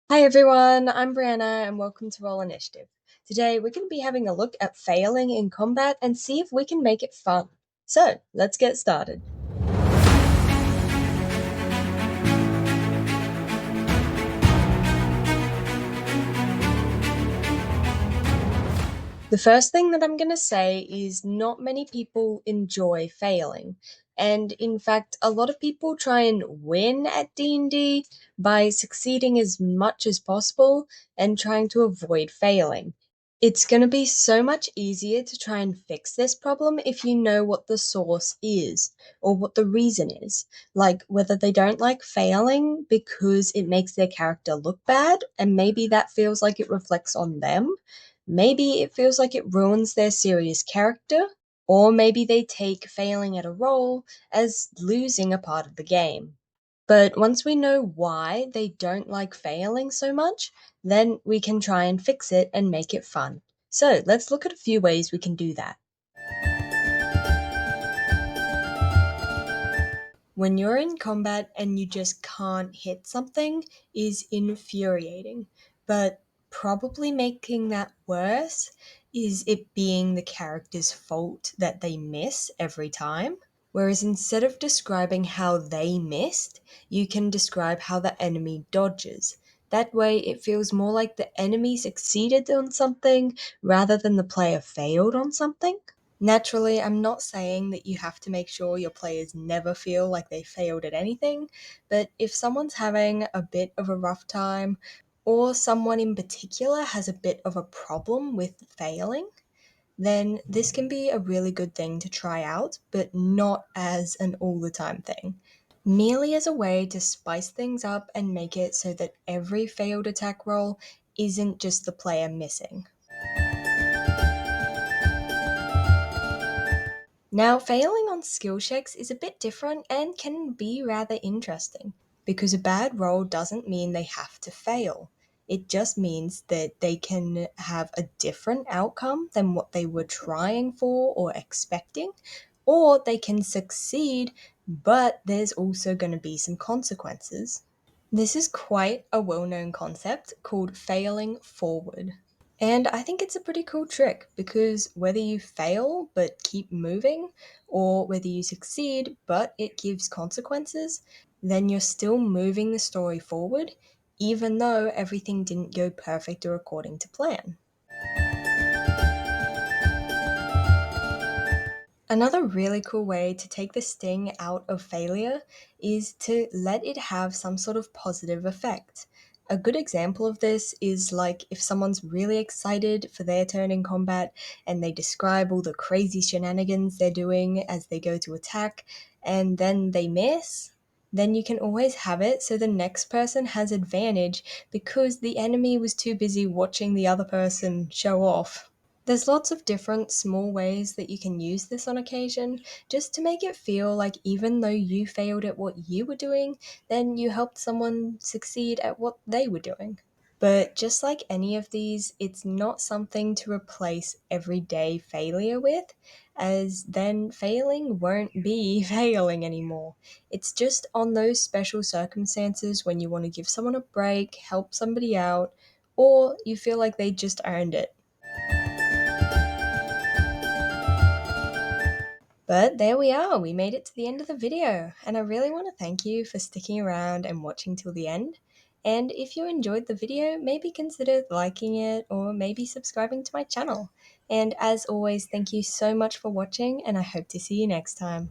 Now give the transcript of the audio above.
Hi everyone, I'm Brianna and welcome to Roll Initiative. Today we're going to be having a look at failing in combat and see if we can make it fun. So, let's get started. The first thing that I'm going to say is not many people enjoy failing. And in fact, a lot of people try and win at D&D by succeeding as much as possible and trying to avoid failing. It's going to be so much easier to try and fix this problem if you know what the source is or what the reason is. Like whether they don't like failing because it makes their character look bad and maybe that feels like it reflects on them. Maybe it feels like it ruins their serious character, or maybe they take failing at a roll as losing a part of the game. But once we know why they don't like failing so much, then we can try and fix it and make it fun. So let's look at a few ways we can do that. When you're in combat and you just can't hit something is infuriating, but probably making that worse is it being the character's fault that they miss every time. Whereas instead of describing how they missed, you can describe how the enemy dodges. That way, it feels more like the enemy succeeded on something rather than the player failed on something. Naturally, I'm not saying that you have to make sure your players never feel like they failed at anything, but if someone's having a bit of a rough time, or someone in particular has a bit of a problem with failing, then this can be a really good thing to try out, but not as an all the time thing. Merely as a way to spice things up and make it so that every failed attack roll isn't just the player missing. Now, failing on skill checks is a bit different and can be rather interesting because a bad roll doesn't mean they have to fail. It just means that they can have a different outcome than what they were trying for or expecting, or they can succeed, but there's also going to be some consequences. This is quite a well known concept called failing forward. And I think it's a pretty cool trick because whether you fail but keep moving, or whether you succeed but it gives consequences, then you're still moving the story forward, even though everything didn't go perfect or according to plan. Another really cool way to take the sting out of failure is to let it have some sort of positive effect. A good example of this is like if someone's really excited for their turn in combat and they describe all the crazy shenanigans they're doing as they go to attack and then they miss, then you can always have it so the next person has advantage because the enemy was too busy watching the other person show off. There's lots of different small ways that you can use this on occasion, just to make it feel like even though you failed at what you were doing, then you helped someone succeed at what they were doing. But just like any of these, it's not something to replace everyday failure with, as then failing won't be failing anymore. It's just on those special circumstances when you want to give someone a break, help somebody out, or you feel like they just earned it. But there we are, we made it to the end of the video, and I really want to thank you for sticking around and watching till the end. And if you enjoyed the video, maybe consider liking it or maybe subscribing to my channel. And as always, thank you so much for watching, and I hope to see you next time.